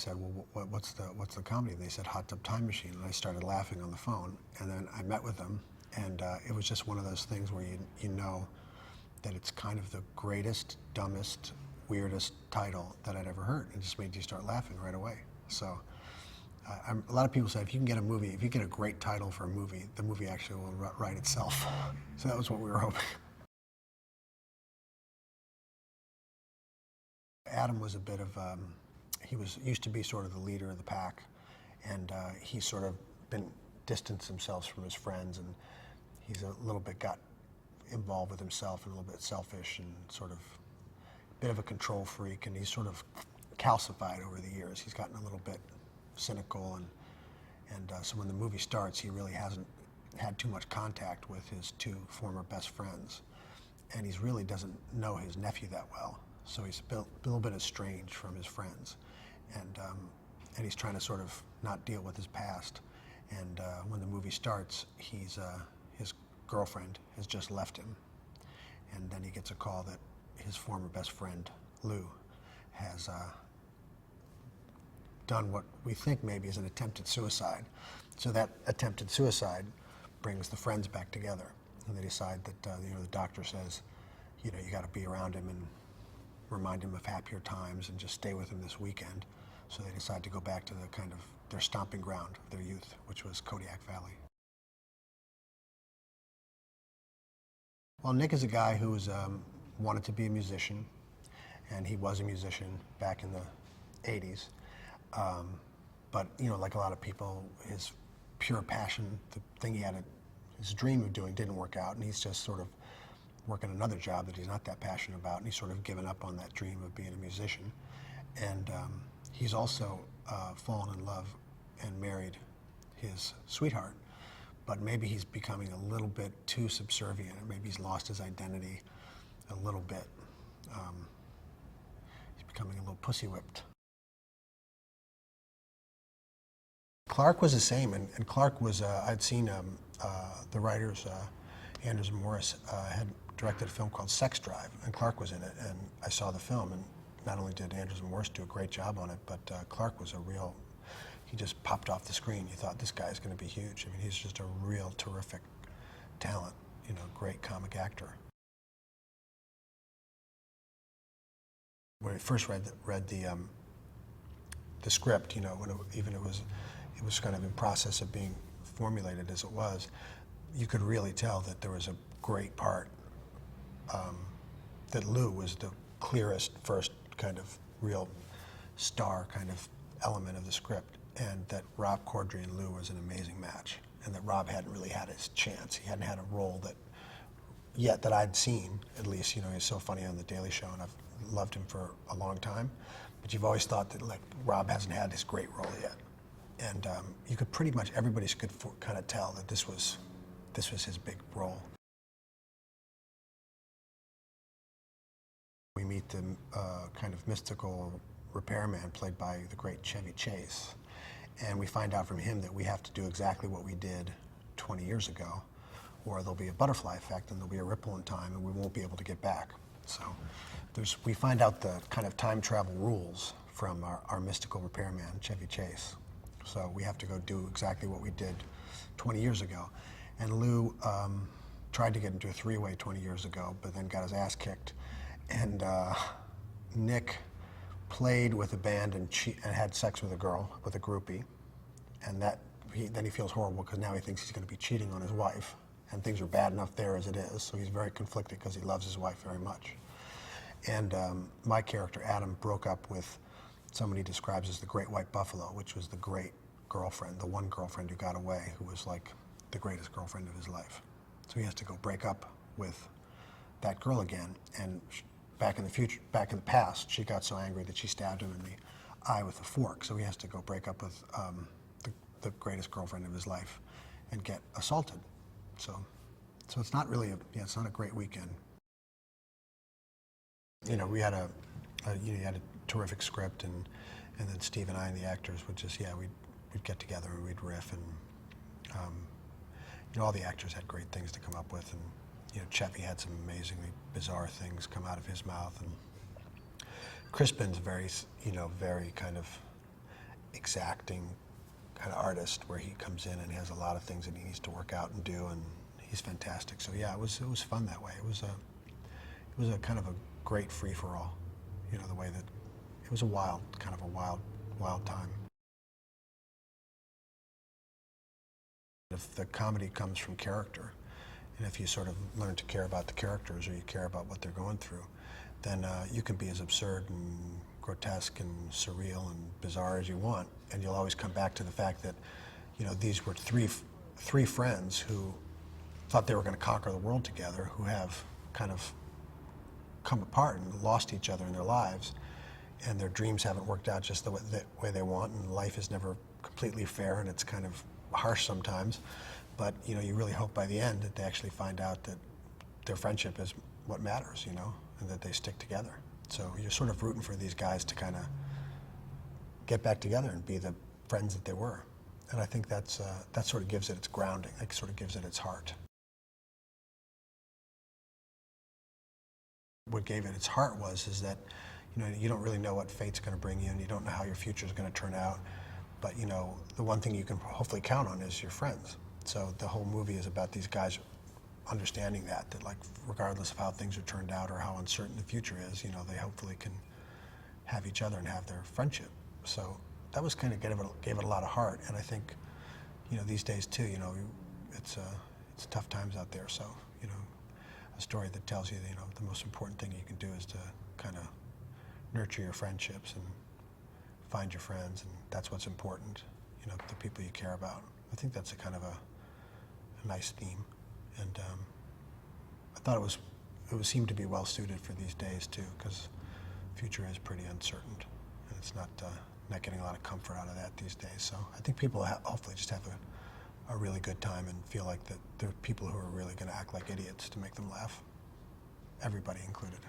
said, well, what's the comedy? And they said, Hot Tub Time Machine. And I started laughing on the phone. And then I met with them, and it was just one of those things where you know that it's kind of the greatest, dumbest, weirdest title that I'd ever heard. It just made you start laughing right away. So a lot of people say if you can get a movie, if you get a great title for a movie, the movie actually will write itself. So that was what we were hoping. Adam was a bit of, he used to be sort of the leader of the pack, and he's sort of distanced himself from his friends, and he's a little bit got involved with himself and a little bit selfish and sort of a bit of a control freak, and he's sort of calcified over the years. He's gotten a little bit cynical, and so when the movie starts, he really hasn't had too much contact with his two former best friends, and he really doesn't know his nephew that well. So he's a little bit estranged from his friends, and he's trying to sort of not deal with his past. And when the movie starts, his girlfriend has just left him, and then he gets a call that his former best friend, Lou, has done what we think maybe is an attempted suicide. So that attempted suicide brings the friends back together, and they decide that the doctor says, you got to be around him and remind him of happier times and just stay with him this weekend. So they decide to go back to the kind of their stomping ground of their youth, which was Kodiak Valley. Well, Nick is a guy who's wanted to be a musician, and he was a musician back in the 80s. But like a lot of people, his pure passion, the thing he had his dream of doing didn't work out, and he's just sort of working another job that he's not that passionate about, and he's sort of given up on that dream of being a musician. And he's also fallen in love and married his sweetheart, but maybe he's becoming a little bit too subservient, and maybe he's lost his identity a little bit. He's becoming a little pussy-whipped. Clarke was the same, and Clarke was, I'd seen the writers, Anders and Morris, had directed a film called Sex Drive, and Clarke was in it, and I saw the film, and not only did Anders and Morris do a great job on it, but Clarke was he just popped off the screen. You thought, this guy's going to be huge. I mean, he's just a real terrific talent, great comic actor. When I first read the script, when it was kind of in process of being formulated as it was, you could really tell that there was a great part, that Lou was the clearest first kind of real star kind of element of the script, and that Rob Corddry and Lou was an amazing match, and that Rob hadn't really had his chance. He hadn't had a role that I'd seen, at least. He's so funny on The Daily Show, and I've loved him for a long time, but you've always thought that Rob hasn't had his great role yet. And you could pretty much, everybody could kind of tell that this was his big role. We meet the kind of mystical repairman played by the great Chevy Chase, and we find out from him that we have to do exactly what we did 20 years ago, or there'll be a butterfly effect and there'll be a ripple in time and we won't be able to get back. So we find out the kind of time travel rules from our mystical repairman, Chevy Chase. So we have to go do exactly what we did 20 years ago. And Lou tried to get into a three-way 20 years ago, but then got his ass kicked. And Nick played with a band and had sex with a girl, with a groupie. And then he feels horrible because now he thinks he's going to be cheating on his wife. And things are bad enough there as it is, so he's very conflicted because he loves his wife very much. And my character, Adam, broke up with someone he describes as the Great White Buffalo, which was the great girlfriend, the one girlfriend who got away, who was like the greatest girlfriend of his life. So he has to go break up with that girl again. And back in the past, she got so angry that she stabbed him in the eye with a fork. So he has to go break up with the greatest girlfriend of his life and get assaulted. So it's not really it's not a great weekend. We had a terrific script, and then Steve and I and the actors would just we'd get together and we'd riff, and all the actors had great things to come up with, and Chevy had some amazingly bizarre things come out of his mouth, and Crispin's very kind of exacting kind of artist where he comes in and he has a lot of things that he needs to work out and do, and he's fantastic. So yeah, it was fun that way. It was a kind of a great free for all, you know, the way that it was a wild time. If the comedy comes from character, and if you sort of learn to care about the characters or you care about what they're going through, then you can be as absurd and grotesque and surreal and bizarre as you want, and you'll always come back to the fact that, you know, these were three friends who thought they were going to conquer the world together, who have kind of come apart and lost each other in their lives, and their dreams haven't worked out just the way they want, and life is never completely fair, and it's kind of harsh sometimes. But, you know, you really hope by the end that they actually find out that their friendship is what matters, you know, and that they stick together. So you're sort of rooting for these guys to kind of get back together and be the friends that they were. And I think that sort of gives it its grounding, like sort of gives it its heart. What gave it its heart is that, you know, you don't really know what fate's going to bring you, and you don't know how your future's going to turn out. But, you know, the one thing you can hopefully count on is your friends. So the whole movie is about these guys understanding that like, regardless of how things are turned out or how uncertain the future is, you know, they hopefully can have each other and have their friendship. So that was kind of gave it a lot of heart. And I think, you know, these days too, you know, it's tough times out there. So, you know, a story that tells you, you know, the most important thing you can do is to kind of nurture your friendships and find your friends, and that's what's important, you know, the people you care about. I think that's a kind of a nice theme, and I thought it would seem to be well suited for these days too, because the future is pretty uncertain, and it's not getting a lot of comfort out of that these days. So I think people hopefully just have a really good time and feel like that there are people who are really going to act like idiots to make them laugh, everybody included.